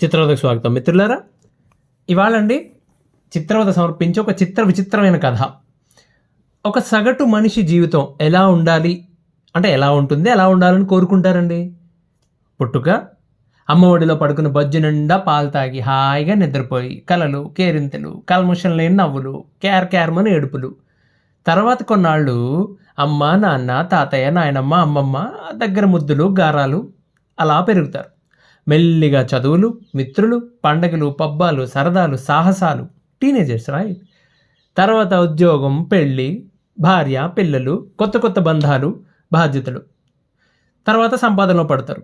చిత్రవతకు స్వాగతం మిత్రులారా. ఇవాళండి చిత్రవత సమర్పించే ఒక విచిత్రమైన కథ. ఒక సగటు మనిషి జీవితం ఎలా ఉండాలి అంటే ఎలా ఉంటుంది, ఎలా ఉండాలని కోరుకుంటారండి. పుట్టుక, అమ్మ ఒడిలో పడుకున్న బొజ్జు నిండా పాలు తాగి హాయిగా నిద్రపోయి కలలు, కేరింతలు, కల్మషం లేని నవ్వులు, క్యార్మని ఏడుపులు. తర్వాత కొన్నాళ్ళు అమ్మ, నాన్న, తాతయ్య, నాయనమ్మ, అమ్మమ్మ దగ్గర ముద్దులు, గారాలు అలా పెరుగుతారు. మెల్లిగా చదువులు, మిత్రులు, పండగలు, పబ్బాలు, సరదాలు, సాహసాలు, టీనేజర్స్ రైట్. తర్వాత ఉద్యోగం, పెళ్ళి, భార్య, పిల్లలు, కొత్త కొత్త బంధాలు, బాధ్యతలు. తర్వాత సంపాదనలో పడతారు.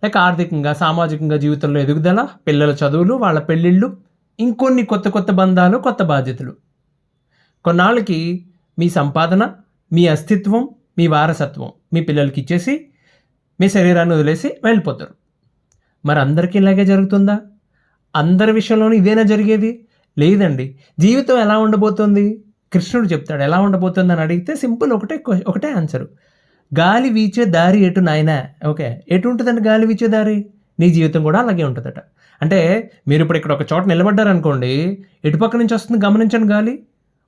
లైక్ ఆర్థికంగా, సామాజికంగా జీవితంలో ఎదుగుదల, పిల్లల చదువులు, వాళ్ళ పెళ్ళిళ్ళు, ఇంకొన్ని కొత్త కొత్త బంధాలు, కొత్త బాధ్యతలు. కొన్నాళ్ళకి మీ సంపాదన, మీ అస్తిత్వం, మీ వారసత్వం మీ పిల్లలకి ఇచ్చేసి మీ శరీరాన్ని వదిలేసి వెళ్ళిపోతారు. మరి అందరికీ ఇలాగే జరుగుతుందా? అందరి విషయంలోనూ ఇదేనా జరిగేది? లేదండి. జీవితం ఎలా ఉండబోతుంది? కృష్ణుడు చెప్తాడు ఎలా ఉండబోతుంది అని అడిగితే సింపుల్ ఒకటే ఆన్సరు. గాలి వీచే దారి ఎటు నాయనా. ఓకే, ఎటు ఉంటుందండి గాలి వీచే దారి? నీ జీవితం కూడా అలాగే ఉంటుందట. అంటే మీరు ఇప్పుడు ఇక్కడ ఒక చోట నిలబడ్డారనుకోండి, ఎటుపక్క నుంచి వస్తుంది గమనించండి గాలి.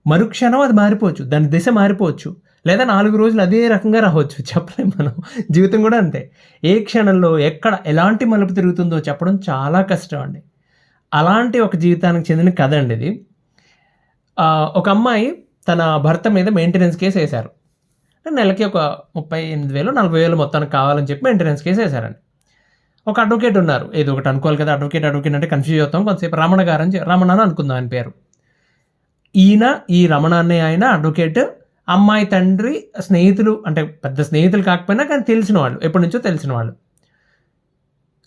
మరుక్షణం అది మారిపోవచ్చు, దాని దిశ మారిపోవచ్చు, లేదా 4 రోజులు అదే రకంగా రావచ్చు, చెప్పలేం మనం. జీవితం కూడా అంతే. ఏ క్షణంలో ఎక్కడ ఎలాంటి మలుపు తిరుగుతుందో చెప్పడం చాలా కష్టం అండి. అలాంటి ఒక జీవితానికి చెందిన కథ అండి ఇది. ఒక అమ్మాయి తన భర్త మీద మెయింటెనెన్స్ కేసు వేశారు. నెలకి ఒక 38,000 40,000 మొత్తానికి కావాలని చెప్పి మెయింటెనెన్స్ కేసు వేశారండి. ఒక అడ్వకేట్ ఉన్నారు. ఏదో ఒకటి అనుకోవాలి కదా, అడ్వకేట్ అంటే కన్ఫ్యూజ్ అవుతాం. కొంతసేపు రమణ అని అనుకుందాం ఆయన పేరు. ఈ రమణ అనే ఆయన అడ్వకేట్. అమ్మాయి తండ్రి స్నేహితులు, అంటే పెద్ద స్నేహితులు కాకపోయినా కానీ తెలిసిన వాళ్ళు, ఎప్పటి నుంచో తెలిసిన వాళ్ళు.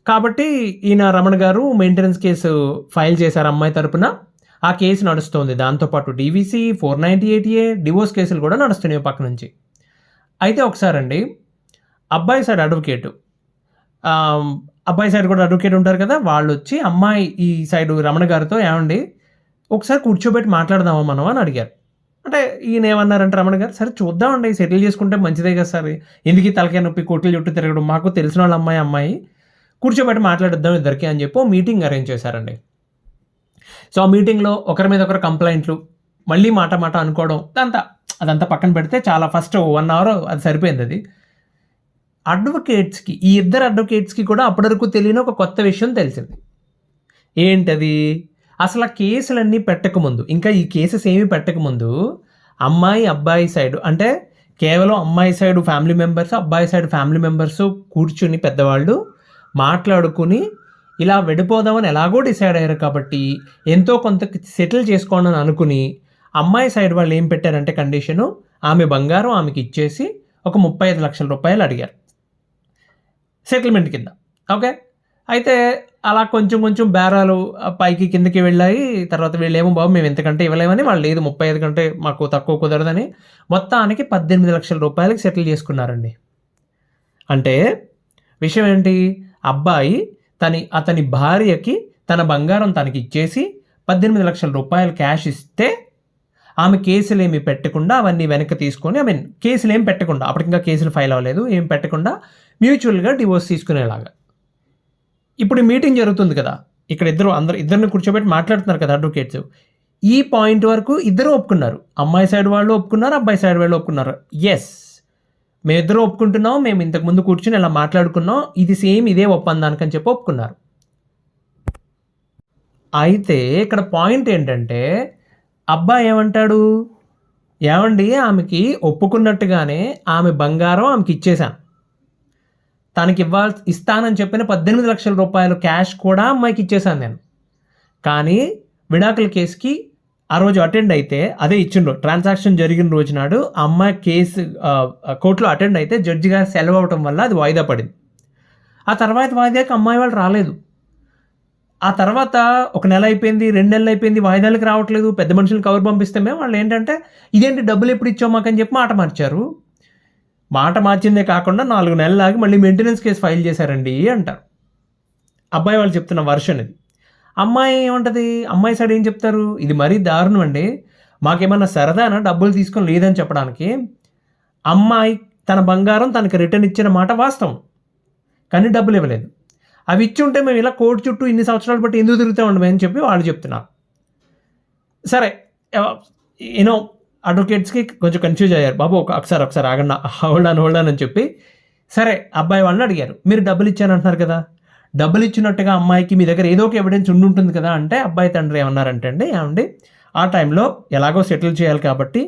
కాబట్టి ఈయన రమణ గారు మెయింటెనెన్స్ కేసు ఫైల్ చేశారు అమ్మాయి తరపున. ఆ కేసు నడుస్తుంది. దాంతోపాటు డీవీసీ, 498A, డివోర్స్ కేసులు కూడా నడుస్తున్నాయి పక్క నుంచి. అయితే ఒకసారండి అబ్బాయి సైడ్ కూడా అడ్వకేట్ ఉంటారు కదా, వాళ్ళు వచ్చి అమ్మాయి ఈ సైడు రమణ గారితో ఏమండి ఒకసారి కూర్చోబెట్టి మాట్లాడదామా మనం అని అడిగారు. అంటే ఈయన ఏమన్నారంటే రమణ గారు, సరే చూద్దామండి, సెటిల్ చేసుకుంటే మంచిదే కదా సార్, ఎందుకు తలకాయ నొప్పి కోర్టుల చుట్టూ తిరగడం, మాకు తెలిసిన వాళ్ళ అమ్మాయి కూర్చోబెట్టి మాట్లాడిద్దాం ఇద్దరికి అని చెప్పి మీటింగ్ అరేంజ్ చేశారండి. సో ఆ మీటింగ్లో ఒకరి మీద ఒకరు కంప్లైంట్లు, మళ్ళీ మాట అనుకోవడం, అదంతా పక్కన పెడితే చాలా ఫస్ట్ 1 hour అది సరిపోయింది. అది ఈ ఇద్దరు అడ్వకేట్స్కి కూడా అప్పటివరకు తెలియని ఒక కొత్త విషయం తెలిసింది. ఏంటది? అసలు ఆ కేసులన్నీ పెట్టకముందు, ఇంకా ఈ కేసెస్ ఏమీ పెట్టకముందు అమ్మాయి అబ్బాయి సైడ్, అంటే కేవలం అమ్మాయి సైడ్ ఫ్యామిలీ మెంబర్స్, అబ్బాయి సైడ్ ఫ్యామిలీ మెంబర్స్ కూర్చుని పెద్దవాళ్ళు మాట్లాడుకుని ఇలా విడిపోదామని ఎలాగో డిసైడ్ అయ్యారు. కాబట్టి ఎంతో కొంత సెటిల్ చేసుకోండి అని అనుకుని అమ్మాయి సైడ్ వాళ్ళు ఏం పెట్టారంటే కండిషను, ఆమె బంగారం ఆమెకి ఇచ్చేసి ఒక 35 లక్షల రూపాయలు అడిగారు సెటిల్మెంట్ కింద. ఓకే, అయితే అలా కొంచెం బేరాలు పైకి కిందకి వెళ్ళాయి. తర్వాత వీళ్ళేమో బాబు మేము ఎంతకంటే ఇవ్వలేమని, వాళ్ళు లేదు 35 కంటే మాకు తక్కువ కుదరదని మొత్తానికి 18 లక్షల రూపాయలకి సెటిల్ చేసుకున్నారండి. అంటే విషయం ఏంటి? అబ్బాయి అతని భార్యకి తన బంగారం తనకి ఇచ్చేసి 18 లక్షల రూపాయలు క్యాష్ ఇస్తే ఆమె కేసులు ఏమి పెట్టకుండా అవన్నీ వెనక్కి తీసుకొని, కేసులు ఏం పెట్టకుండా, అప్పటికి ఇంకా కేసులు ఫైల్ అవ్వలేదు, ఏం పెట్టకుండా మ్యూచువల్గా డివోర్స్ తీసుకునేలాగా. ఇప్పుడు మీటింగ్ జరుగుతుంది కదా, ఇక్కడ ఇద్దరిని కూర్చోబెట్టి మాట్లాడుతున్నారు కదా అడ్వకేట్స్. ఈ పాయింట్ వరకు ఇద్దరు ఒప్పుకున్నారు. అమ్మాయి సైడ్ వాళ్ళు ఒప్పుకున్నారు, అబ్బాయి సైడ్ వాళ్ళు ఒప్పుకున్నారు. ఎస్, మేమిద్దరం ఒప్పుకుంటున్నాం, మేము ఇంతకుముందు కూర్చుని ఇలా మాట్లాడుకున్నాం, ఇది సేమ్ ఇదే ఒప్పందానికి అని చెప్పి ఒప్పుకున్నారు. అయితే ఇక్కడ పాయింట్ ఏంటంటే అబ్బాయి ఏమంటాడు, ఏమండి ఆమెకి ఒప్పుకున్నట్టుగానే ఆమె బంగారం ఆమెకి ఇచ్చేశాను, తనకి ఇస్తానని చెప్పిన 18 లక్షల రూపాయలు క్యాష్ కూడా అమ్మాయికి ఇచ్చేసాను నేను. కానీ విడాకుల కేసుకి ఆ రోజు అటెండ్ అయితే, అదే ఇచ్చిన ట్రాన్సాక్షన్ జరిగిన రోజు నాడు అమ్మాయి కేసు కోర్టులో అటెండ్ అయితే జడ్జి గారు సెలవు అవటం వల్ల అది వాయిదా పడింది. ఆ తర్వాత వాయిదాకి అమ్మాయి వాళ్ళు రాలేదు. ఆ తర్వాత 1 నెల అయిపోయింది, 2 నెలలు అయిపోయింది, వాయిదాలకు రావట్లేదు. పెద్ద మనుషులు కవర్ పంపిస్తే వాళ్ళు ఏంటంటే ఇదేంటి డబ్బులు ఎప్పుడు ఇచ్చావు మాకని చెప్పి మాట మార్చారు. మాట మార్చిందే కాకుండా 4 నెలలు ఆగి మళ్ళీ మెయింటెనెన్స్ కేసు ఫైల్ చేశారండి అంటారు. అబ్బాయి వాళ్ళు చెప్తున్న వర్షన్ ఇది. అమ్మాయి ఏమంటది, అమ్మాయి సైడ్ ఏం చెప్తారు, ఇది మరీ దారుణం అండి, మాకేమన్నా సరదానా డబ్బులు తీసుకొని లేదని చెప్పడానికి. అమ్మాయి తన బంగారం తనకి రిటర్న్ ఇచ్చిన మాట వాస్తవం, కానీ డబ్బులు ఇవ్వలేదు. అవి ఇచ్చి ఉంటే మేము ఇలా కోర్టు చుట్టూ ఇన్ని సంవత్సరాలు బట్టి ఎందుకు తిరుగుతామండి అని చెప్పి వాళ్ళు చెప్తున్నారు. సరే యూనో అడ్వకేట్స్కి కొంచెం కన్ఫ్యూజ్ అయ్యారు. బాబు ఒకసారి ఆగండి, హోల్డ్ అని చెప్పి సరే అబ్బాయి వాళ్ళని అడిగారు, మీరు డబ్బులు ఇచ్చానంటున్నారు కదా, డబ్బులు ఇచ్చినట్టుగా అమ్మాయికి మీ దగ్గర ఏదో ఒక ఎవిడెన్స్ ఉంటుంది కదా అంటే అబ్బాయి తండ్రి ఏమన్నారంటే ఏమండి ఆ టైంలో ఎలాగో సెటిల్ చేయాలి కాబట్టి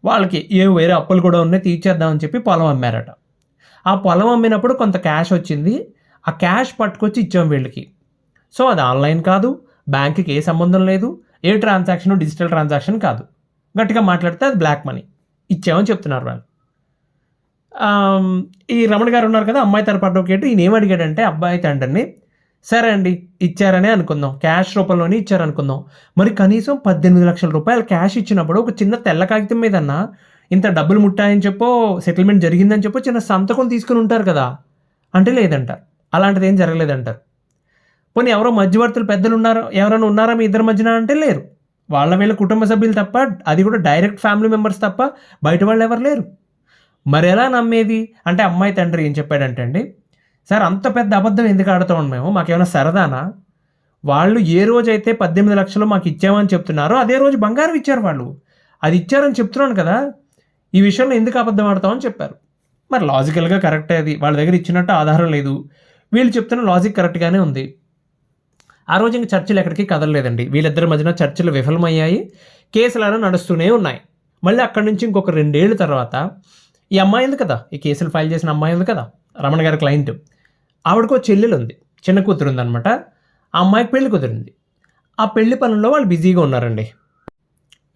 వాళ్ళకి వేరే అప్పులు కూడా ఉన్నాయి తీర్చేద్దామని చెప్పి పొలం అమ్మారట. ఆ పొలం అమ్మినప్పుడు కొంత క్యాష్ వచ్చింది, ఆ క్యాష్ పట్టుకొచ్చి ఇచ్చాం వీళ్ళకి. సో అది ఆన్లైన్ కాదు, బ్యాంక్కి ఏ సంబంధం లేదు, ఏ ట్రాన్సాక్షన్ డిజిటల్ ట్రాన్సాక్షన్ కాదు, గట్టిగా మాట్లాడితే అది బ్లాక్ మనీ ఇచ్చామని చెప్తున్నారు వాళ్ళు. ఈ రమణ గారు ఉన్నారు కదా అమ్మాయి తరపు అడ్వకేట్, ఈయన ఏమడిగాడంటే అబ్బాయి తండ్రిని, సరే అండి ఇచ్చారనే అనుకుందాం, క్యాష్ రూపంలోనే ఇచ్చారనుకుందాం, మరి కనీసం 18 లక్షల రూపాయలు క్యాష్ ఇచ్చినప్పుడు ఒక చిన్న తెల్ల కాగితం మీదన్నా ఇంత డబ్బులు ముట్టాయని చెప్పో సెటిల్మెంట్ జరిగిందని చెప్పో చిన్న సంతకం తీసుకుని ఉంటారు కదా అంటే లేదంటారు, అలాంటిది ఏం జరగలేదంటారు. పోనీ ఎవరో మధ్యవర్తులు పెద్దలు ఉన్నారో ఎవరైనా ఉన్నారా మీ ఇద్దరి మధ్యన అంటే లేరు, వాళ్ళ వీళ్ళ కుటుంబ సభ్యులు తప్ప, అది కూడా డైరెక్ట్ ఫ్యామిలీ మెంబర్స్ తప్ప బయట వాళ్ళు ఎవరు లేరు. మరి ఎలా నమ్మేది అంటే అమ్మాయి తండ్రి ఏం చెప్పాడంటే అండి, సార్ అంత పెద్ద అబద్ధం ఎందుకు ఆడుతాం మేము, మాకేమైనా సరదానా, వాళ్ళు ఏ రోజైతే 18 లక్షలు మాకు ఇచ్చామని చెప్తున్నారో అదే రోజు బంగారం ఇచ్చారు, వాళ్ళు అది ఇచ్చారని చెప్తున్నాను కదా, ఈ విషయంలో ఎందుకు అబద్ధం ఆడతామని చెప్పారు. మరి లాజికల్గా కరెక్టే, అది వాళ్ళ దగ్గర ఇచ్చినట్టు ఆధారం లేదు, వీళ్ళు చెప్తున్న లాజిక్ కరెక్ట్గానే ఉంది. ఆ రోజు ఇంక చర్చలు ఎక్కడికి కదలలేదండి, వీళ్ళిద్దరి మధ్యన చర్చలు విఫలమయ్యాయి, కేసులను నడుస్తూనే ఉన్నాయి. మళ్ళీ అక్కడి నుంచి ఇంకొక 2 ఏళ్ళ తర్వాత ఈ అమ్మాయి ఉంది కదా, ఈ కేసులు ఫైల్ చేసిన అమ్మాయి ఉంది కదా రమణ గారి క్లయింట్, ఆవిడకు చెల్లెలు ఉంది, చిన్న కూతురు ఉందనమాట. ఆ అమ్మాయికి పెళ్లి కుదిరింది. ఆ పెళ్లి పనుల్లో వాళ్ళు బిజీగా ఉన్నారండి.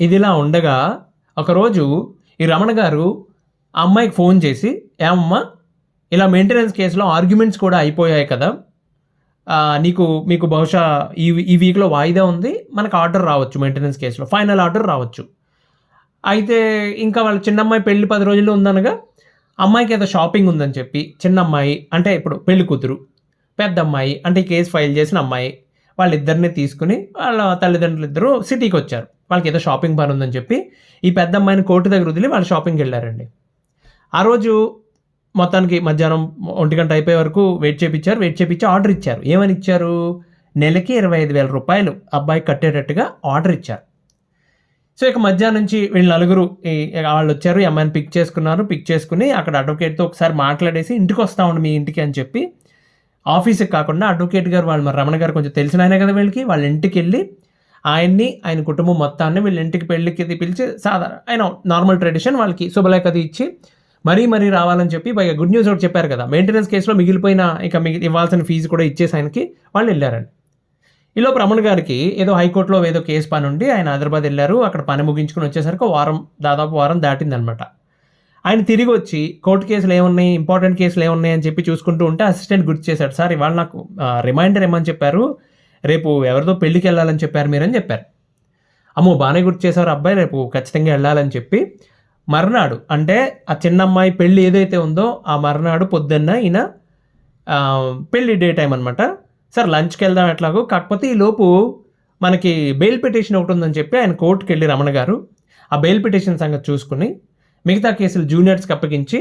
ఇదిలా ఉండగా ఒకరోజు ఈ రమణ గారు ఆ అమ్మాయికి ఫోన్ చేసి, ఏమమ్మా ఇలా మెయింటెనెన్స్ కేసులో ఆర్గ్యుమెంట్స్ కూడా అయిపోయాయి కదా, మీకు బహుశా ఈ వీక్లో వాయిదా ఉంది, మనకు ఆర్డర్ రావచ్చు, మెయింటెనెన్స్ కేసులో ఫైనల్ ఆర్డర్ రావచ్చు. అయితే ఇంకా వాళ్ళ చిన్నమ్మాయి పెళ్లి 10 రోజుల్లో ఉందనగా అమ్మాయికి ఏదో షాపింగ్ ఉందని చెప్పి చిన్నమ్మాయి అంటే ఇప్పుడు పెళ్లి కూతురు, పెద్ద అమ్మాయి అంటే ఈ కేసు ఫైల్ చేసిన అమ్మాయి, వాళ్ళిద్దరిని తీసుకుని వాళ్ళ తల్లిదండ్రులు ఇద్దరు సిటీకి వచ్చారు. వాళ్ళకి ఏదో షాపింగ్ పని ఉందని చెప్పి ఈ పెద్ద అమ్మాయిని కోర్టు దగ్గర వదిలి వాళ్ళు షాపింగ్కి వెళ్ళారండి. ఆ రోజు మొత్తానికి మధ్యాహ్నం 1 గంట అయిపోయే వరకు వెయిట్ చేపించి ఆర్డర్ ఇచ్చారు. ఏమని ఇచ్చారు, నెలకి 25,000 రూపాయలు అబ్బాయికి కట్టేటట్టుగా ఆర్డర్ ఇచ్చారు. సో ఇక మధ్యాహ్నం నుంచి వీళ్ళు నలుగురు వాళ్ళు వచ్చారు, ఈ అమ్మాయిని పిక్ చేసుకుని అక్కడ అడ్వకేట్తో ఒకసారి మాట్లాడేసి ఇంటికి వస్తామండి మీ ఇంటికి అని చెప్పి, ఆఫీస్కి కాకుండా అడ్వకేట్ గారు వాళ్ళు మరి రమణ గారు కొంచెం తెలిసిన ఆయనే కదా వీళ్ళకి, వాళ్ళ ఇంటికి వెళ్ళి ఆయన కుటుంబం మొత్తాన్ని వీళ్ళ ఇంటికి పెళ్ళికి పిలిచి ఆయన నార్మల్ ట్రెడిషన్ వాళ్ళకి శుభలేఖది ఇచ్చి మరీ రావాలని చెప్పి పైగా గుడ్ న్యూస్ ఒకటి చెప్పారు కదా, మెయింటెనెన్స్ కేసులో మిగిలిపోయిన ఇవ్వాల్సిన ఫీజు కూడా ఇచ్చేసి ఆయనకి వాళ్ళు వెళ్ళారండి. ఈలోపు రమణ గారికి ఏదో హైకోర్టులో ఏదో కేసు పని ఉండి ఆయన హైదరాబాద్ వెళ్ళారు. అక్కడ పని ముగించుకుని వచ్చేసరికి దాదాపు వారం దాటిందనమాట. ఆయన తిరిగి వచ్చి కోర్టు కేసులు ఏమున్నాయి, ఇంపార్టెంట్ కేసులు ఏమున్నాయి అని చెప్పి చూసుకుంటూ ఉంటే అసిస్టెంట్ గుర్తు చేశాడు, సార్ ఇవాళ నాకు రిమైండర్ ఏమని చెప్పారు, రేపు ఎవరితో పెళ్ళికి వెళ్ళాలని చెప్పారు మీరని చెప్పారు. అమ్మో బాగానే గుర్తు చేశారు అబ్బాయి, రేపు ఖచ్చితంగా వెళ్ళాలని చెప్పి మర్నాడు అంటే ఆ చిన్న అమ్మాయి పెళ్ళి ఏదైతే ఉందో ఆ మర్నాడు పొద్దున్న ఈయన పెళ్ళి డే టైం అనమాట, సార్ లంచ్కి వెళ్దాం ఎట్లాగో, కాకపోతే ఈ లోపు మనకి బెయిల్ పిటిషన్ ఒకటి ఉందని చెప్పి ఆయన కోర్టుకి వెళ్ళి రమణ గారు ఆ బెయిల్ పిటిషన్ సంగతి చూసుకుని మిగతా కేసులు జూనియర్స్కి అప్పగించి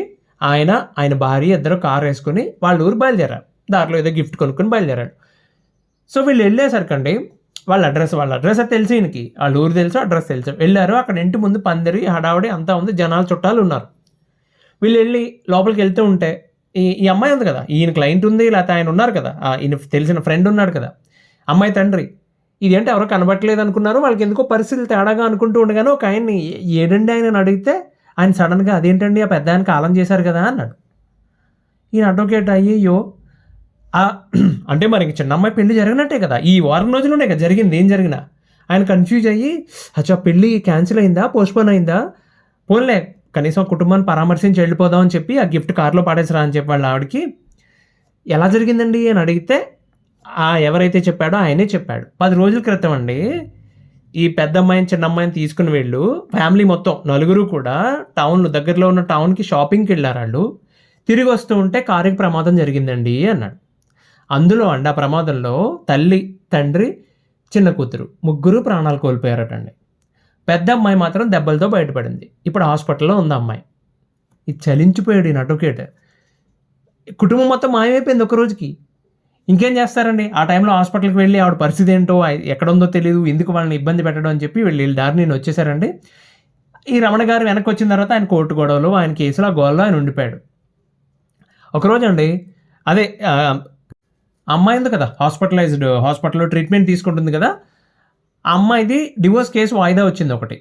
ఆయన భార్య ఇద్దరు కారు వేసుకుని వాళ్ళ ఊరు బయలుదేరారు. దారిలో ఏదో గిఫ్ట్ కొనుక్కొని బయలుదేరాడు. సో వీళ్ళు వెళ్ళేసరికండి వాళ్ళ అడ్రస్ అది తెలిసి ఈయనకి, వాళ్ళ ఊరు తెలుసు, అడ్రస్ తెలుసు. వెళ్ళారు, అక్కడ ఇంటి ముందు పందిరి హడావుడి అంతా ఉంది, జనాలు చుట్టాలు ఉన్నారు. వీళ్ళు వెళ్ళి లోపలికి వెళ్తూ ఉంటే ఈ అమ్మాయి ఉంది కదా, ఈయన క్లయింట్ ఉంది, లేకపోతే ఆయన ఉన్నారు కదా, ఈయన తెలిసిన ఫ్రెండ్ ఉన్నాడు కదా అమ్మాయి తండ్రి, ఇదేంటి ఎవరో కనబట్టలేదు అనుకున్నారు. వాళ్ళకి ఎందుకో పరిస్థితులు తేడాగా అనుకుంటూ ఉండగానే ఒక ఆయన్ని ఏడండి ఆయన అడిగితే ఆయన సడన్గా అదేంటండి ఆ పెద్ద ఆయన కాలం చేశారు కదా అన్నాడు. ఈయన అడ్వకేట్ అయ్యో అంటే మరి ఇంక చిన్న అమ్మాయి పెళ్లి జరిగినట్టే కదా, ఈ వారం రోజుల్లోనే కదా జరిగింది, ఏం జరిగినా. ఆయన కన్ఫ్యూజ్ అయ్యి అచ్చా పెళ్ళి క్యాన్సిల్ అయిందా, పోస్ట్పోన్ అయిందా, పోన్లే కనీసం కుటుంబాన్ని పరామర్శించి వెళ్ళిపోదాం అని చెప్పి ఆ గిఫ్ట్ కార్లో పాడేసరా అని చెప్పి వాళ్ళ ఆవిడకి. ఎలా జరిగిందండి అని అడిగితే ఎవరైతే చెప్పాడో ఆయనే చెప్పాడు. 10 రోజుల క్రితం అండి ఈ పెద్ద అమ్మాయిని చిన్న అమ్మాయిని తీసుకుని వెళ్ళు ఫ్యామిలీ మొత్తం నలుగురు కూడా దగ్గరలో ఉన్న టౌన్కి షాపింగ్కి వెళ్ళారు. వాళ్ళు తిరిగి వస్తూ ఉంటే కారుకి ప్రమాదం జరిగిందండి అన్నాడు. అందులో ఆ ప్రమాదంలో తల్లి, తండ్రి, చిన్న కూతురు ముగ్గురు ప్రాణాలు కోల్పోయారటండి. పెద్ద అమ్మాయి మాత్రం దెబ్బలతో బయటపడింది, ఇప్పుడు హాస్పిటల్లో ఉంది అమ్మాయి. ఇది చలించిపోయాడు ఈయన అడ్వకేట్. కుటుంబం మొత్తం మాయమైపోయింది ఒక రోజుకి. ఇంకేం చేస్తారండి, ఆ టైంలో హాస్పిటల్కి వెళ్ళి ఆవిడ పరిస్థితి ఏంటో ఎక్కడ ఉందో తెలియదు, ఎందుకు వాళ్ళని ఇబ్బంది పెట్టడం అని చెప్పి వీళ్ళు దారి నేను వచ్చేసారండి. ఈ రమణ గారు వెనక్కి వచ్చిన తర్వాత ఆయన కోర్టు గొడవలు, ఆయన కేసులు, ఆ గోల్లో ఆయన ఉండిపోయాడు. ఒకరోజు అండి, అదే అమ్మాయి ఉంది కదా, హాస్పిటల్లో ట్రీట్మెంట్ తీసుకుంటుంది కదా, ఆ అమ్మాయిది డివోర్స్ కేసు వాయిదా వచ్చింది ఒకటి.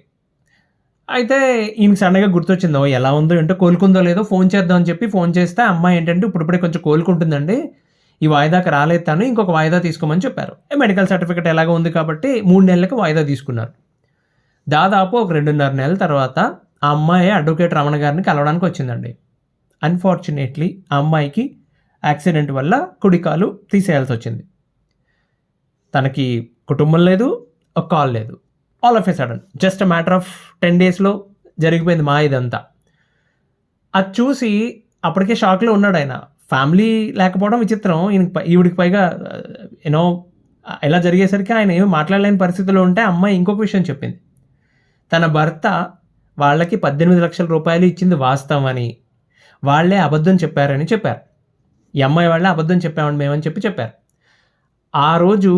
అయితే ఈయనకి సడన్గా గుర్తొచ్చిందో ఎలా ఉందో ఏంటో, కోలుకుందో లేదో ఫోన్ చేద్దాం అని చెప్పి ఫోన్ చేస్తే అమ్మాయి ఏంటంటే ఇప్పుడిప్పుడే కొంచెం కోలుకుంటుందండి, ఈ వాయిదాకి రాలేదు, తను ఇంకొక వాయిదా తీసుకోమని చెప్పారు. మెడికల్ సర్టిఫికేట్ ఎలాగో ఉంది కాబట్టి 3 నెలలకు వాయిదా తీసుకున్నారు. దాదాపు ఒక 2.5 నెలల తర్వాత ఆ అమ్మాయి అడ్వకేట్ రమణ గారిని కలవడానికి వచ్చిందండి. అన్ఫార్చునేట్లీ ఆ అమ్మాయికి యాక్సిడెంట్ వల్ల కుడికాలు తీసేయాల్సి వచ్చింది. తనకి కుటుంబం లేదు, ఒక కాల్ లేదు. All of a sudden just matter of 10 daysలో జరిగిపోయింది మా ఇదంతా. అది చూసి అప్పటికే షాక్లో ఉన్నాడు ఆయన. ఫ్యామిలీ లేకపోవడం విచిత్రం, ఈవిడికి పైగా యూనో ఇలా జరిగేసరికి ఆయన ఏమి మాట్లాడలేని పరిస్థితిలో ఉంటే అమ్మాయి ఇంకొక విషయం చెప్పింది. తన భర్త వాళ్ళకి 18 లక్షల రూపాయలు ఇచ్చింది వాస్తవమని, వాళ్ళే అబద్ధం చెప్పారని చెప్పారు. ఈ అమ్మాయి వాళ్ళే అబద్ధం చెప్పామని మేమని చెప్పారు. ఆ రోజు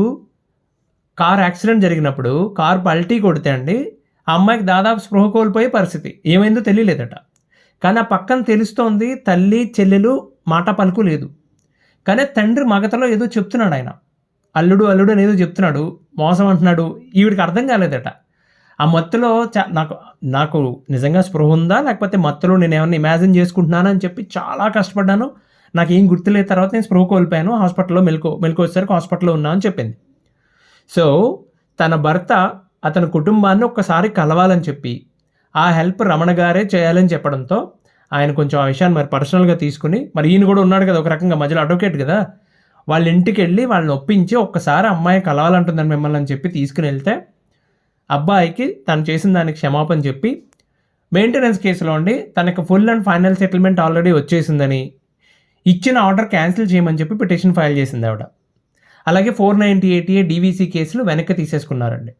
కార్ యాక్సిడెంట్ జరిగినప్పుడు కారు పల్టీ కొడితే అండి ఆ అమ్మాయికి దాదాపు స్పృహ కోల్పోయే పరిస్థితి, ఏమైందో తెలియలేదట. కానీ ఆ పక్కన తెలుస్తోంది తల్లి చెల్లెలు మాట పలుకు లేదు. కానీ తండ్రి మగతలో ఏదో చెప్తున్నాడు, ఆయన అల్లుడు అని ఏదో చెప్తున్నాడు, మోసం అంటున్నాడు. ఈవిడికి అర్థం కాలేదట. ఆ మత్తులో నాకు నిజంగా స్పృహ ఉందా లేకపోతే మత్తులో నేను ఏమన్నా ఇమాజిన్ చేసుకుంటున్నాను అని చెప్పి చాలా కష్టపడ్డాను, నాకేం గుర్తులేదు, తర్వాత నేను స్పృహ కోల్పోయాను, హాస్పిటల్లో మెలకు వచ్చేసరికి హాస్పిటల్లో ఉన్నా అని చెప్పింది. సో తన భర్త అతని కుటుంబాన్ని ఒక్కసారి కలవాలని చెప్పి ఆ హెల్ప్ రమణ గారే చేయాలని చెప్పడంతో ఆయన కొంచెం ఆ విషయాన్ని మరి పర్సనల్గా తీసుకుని, మరి ఈయన కూడా ఉన్నాడు కదా ఒక రకంగా మధ్యలో అడ్వకేట్ కదా, వాళ్ళ ఇంటికి వెళ్ళి వాళ్ళని ఒప్పించి ఒక్కసారి అమ్మాయి కలవాలంటుందని మిమ్మల్ని అని చెప్పి తీసుకుని వెళ్తే అబ్బాయికి తను చేసిన దానికి క్షమాపణ చెప్పి మెయింటెనెన్స్ కేసులో ఉండి తనకు full and final settlement already వచ్చేసిందని, ఇచ్చిన ఆర్డర్ క్యాన్సిల్ చేయమని చెప్పి పిటిషన్ ఫైల్ చేసింది ఆవిడ. అలాగే 498A DVC కేసులు వెనక్కి తీసేసుకున్నారండి.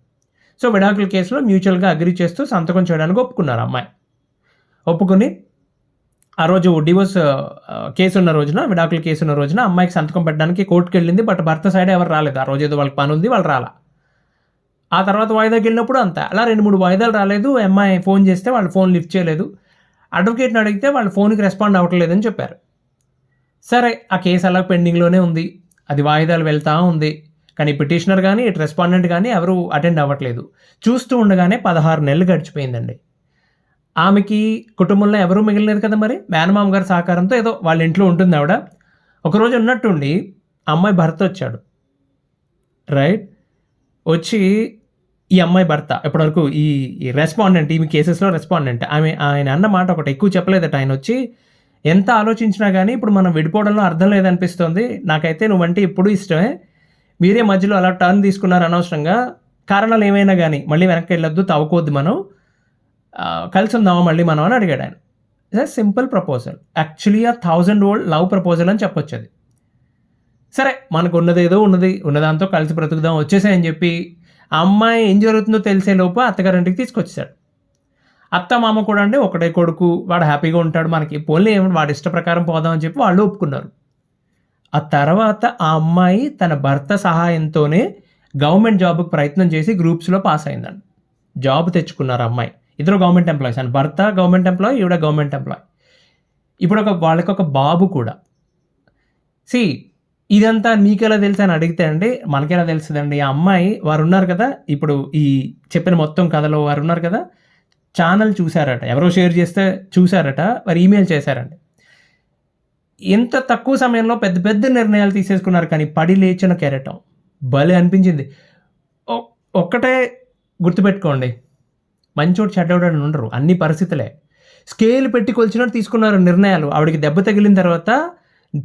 సో విడాకుల కేసులో మ్యూచువల్గా అగ్రీ చేస్తూ సంతకం చేయడానికి ఒప్పుకున్నారు అమ్మాయి. ఒప్పుకుని ఆ రోజు డివోర్స్ కేసు ఉన్న రోజున, విడాకుల కేసు ఉన్న రోజున అమ్మాయికి సంతకం పెట్టడానికి కోర్టుకు వెళ్ళింది. బట్ భర్త సైడ్ ఎవరు రాలేదు. ఆ రోజు ఏదో వాళ్ళకి పని ఉంది, వాళ్ళు రాలా. ఆ తర్వాత వాయిదాకి వెళ్ళినప్పుడు అంతా అలా 2-3 వాయిదాలు రాలేదు. అమ్మాయి ఫోన్ చేస్తే వాళ్ళు ఫోన్ లిఫ్ట్ చేయలేదు. అడ్వకేట్ని అడిగితే వాళ్ళు ఫోన్కి రెస్పాండ్ అవ్వట్లేదని చెప్పారు. సరే ఆ కేసు అలా పెండింగ్లోనే ఉంది, అది వాయిదాలు వెళ్తూ ఉంది. కానీ పిటిషనర్ కానీ ఇటు రెస్పాండెంట్ కానీ ఎవరు అటెండ్ అవ్వట్లేదు. చూస్తూ ఉండగానే 16 నెలలు గడిచిపోయిందండి. ఆమెకి కుటుంబంలో ఎవరూ మిగిలినది కదా, మరి మేనమామ గారి సహకారంతో ఏదో వాళ్ళ ఇంట్లో ఉంటుంది ఆవిడ. ఒకరోజు ఉన్నట్టుండి అమ్మాయి భర్త వచ్చాడు. రైట్, వచ్చి ఈ అమ్మాయి భర్త ఇప్పటివరకు ఈ రెస్పాండెంట్, ఈమె కేసెస్లో రెస్పాండెంట్, ఆయన అన్న మాట ఒకటి ఎక్కువ చెప్పలేదట. ఆయన వచ్చి ఎంత ఆలోచించినా కానీ ఇప్పుడు మనం విడిపోవడంలో అర్థం లేదనిపిస్తుంది, నాకైతే నువ్వంటే ఇప్పుడు ఇష్టమే, మీరే మధ్యలో అలా టర్న్ తీసుకున్నారు అనవసరంగా, కారణాలు ఏమైనా కానీ మళ్ళీ వెనక్కి వెళ్ళొద్దు, తవ్వుకోవద్దు, మనం కలిసి ఉందామా మళ్ళీ మనం అని అడిగాడు ఆయన. It's simple proposal, actually 1000-old love proposal అని చెప్పొచ్చు అది. సరే మనకు ఉన్నదేదో ఉన్నదాంతో కలిసి బ్రతుకుదాం వచ్చేసాయని చెప్పి ఆ అమ్మాయి ఏం జరుగుతుందో తెలిసే లోపు అత్తగారింటికి తీసుకొచ్చేసాడు. అత్త మామ కూడా అండి ఒకటే కొడుకు, వాడు హ్యాపీగా ఉంటాడు, మనకి పోన్లే ఏమి వాడి ఇష్ట ప్రకారం పోదాం అని చెప్పి వాళ్ళు ఒప్పుకున్నారు. ఆ తర్వాత ఆ అమ్మాయి తన భర్త సహాయంతోనే గవర్నమెంట్ జాబ్కి ప్రయత్నం చేసి గ్రూప్స్లో పాస్ అయిందండి. జాబ్ తెచ్చుకున్నారు అమ్మాయి. ఇద్దరు గవర్నమెంట్ ఎంప్లాయీస్ అండి, భర్త గవర్నమెంట్ ఎంప్లాయీ, ఈవిడ గవర్నమెంట్ ఎంప్లాయీ. ఇప్పుడు వాళ్ళకి ఒక బాబు కూడా. ఇదంతా మీకెలా తెలుసు అని అడిగితే అండి, మనకెలా తెలుస్తుందండి, ఆ అమ్మాయి వారు ఉన్నారు కదా, ఇప్పుడు ఈ చెప్పిన మొత్తం కథలో వారు ఉన్నారు కదా, ఛానల్ చూశారట, ఎవరో షేర్ చేస్తే చూశారట, వారు ఈమెయిల్ చేశారండి. ఎంత తక్కువ సమయంలో పెద్ద పెద్ద నిర్ణయాలు తీసేసుకున్నారు, కానీ పడి లేచిన కెరటం భలే అనిపించింది. ఒక్కటే గుర్తుపెట్టుకోండి, మంచోడు చెడ్డోడు అని ఉండరు, అన్ని పరిస్థితులే. స్కేల్ పెట్టి కొలిచినట్టు తీసుకున్నారు నిర్ణయాలు. ఆవిడకి దెబ్బ తగిలిన తర్వాత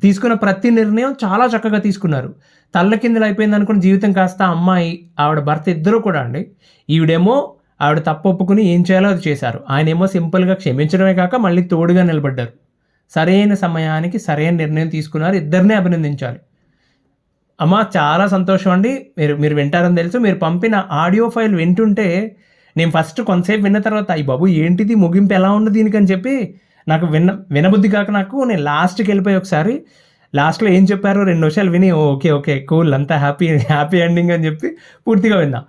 తీసుకున్న ప్రతి నిర్ణయం చాలా చక్కగా తీసుకున్నారు. తల్ల కిందలు అయిపోయింది అనుకున్న జీవితం కాస్త అమ్మాయి ఆవిడ భర్త ఇద్దరు కూడా అండి, ఈవిడేమో ఆవిడ తప్పు ఒప్పుకుని ఏం చేయాలో అది చేశారు, ఆయనేమో సింపుల్గా క్షమించడమే కాక మళ్ళీ తోడుగా నిలబడ్డారు. సరైన సమయానికి సరైన నిర్ణయం తీసుకున్నారు, ఇద్దరినే అభినందించాలి. అమ్మ చాలా సంతోషం అండి, మీరు వింటారని తెలుసు. మీరు పంపిన ఆడియో ఫైల్ వింటుంటే నేను ఫస్ట్ కొంతసేపు విన్న తర్వాత అయ్యి బాబు ఏంటిది ముగింపు ఎలా ఉంది దీనికి అని చెప్పి నాకు వినబుద్ధి కాక నేను లాస్ట్కి వెళ్ళిపోయి ఒకసారి లాస్ట్లో ఏం చెప్పారో 2 నిమిషాలు విని ఓకే ఓకే కూల్ అంతా హ్యాపీ ఎండింగ్ అని చెప్పి పూర్తిగా విన్నా.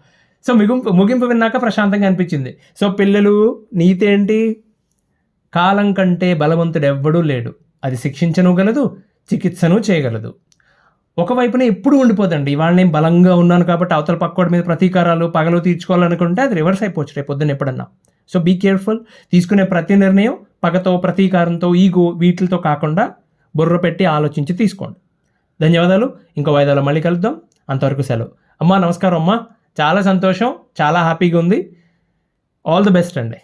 సో ముగింపు విన్నాక ప్రశాంతంగా అనిపించింది. సో పిల్లలు నీతి ఏంటి? కాలం కంటే బలవంతుడు ఎవ్వడూ లేడు, అది శిక్షించను గలదు, చికిత్సను చేయగలదు. ఒకవైపున ఎప్పుడు ఉండిపోదండి. ఇవాళ నేను బలంగా ఉన్నాను కాబట్టి అవతల పక్కోడి మీద ప్రతీకారాలు పగలు తీర్చుకోవాలనుకుంటే అది రివర్స్ అయిపోవచ్చు రేపు పొద్దున్న ఎప్పుడన్నా. So be careful. తీసుకునే ప్రతి నిర్ణయం పగతో, ప్రతీకారంతో, ఈగో వీటితో కాకుండా బుర్ర పెట్టి ఆలోచించి తీసుకోండి. ధన్యవాదాలు. ఇంకో వాయిదాలో మళ్ళీ కలుద్దాం. అంతవరకు సెలవు. అమ్మా నమస్కారం అమ్మా, చాలా సంతోషం, చాలా హ్యాపీగా ఉంది. ఆల్ ది బెస్ట్ అండి.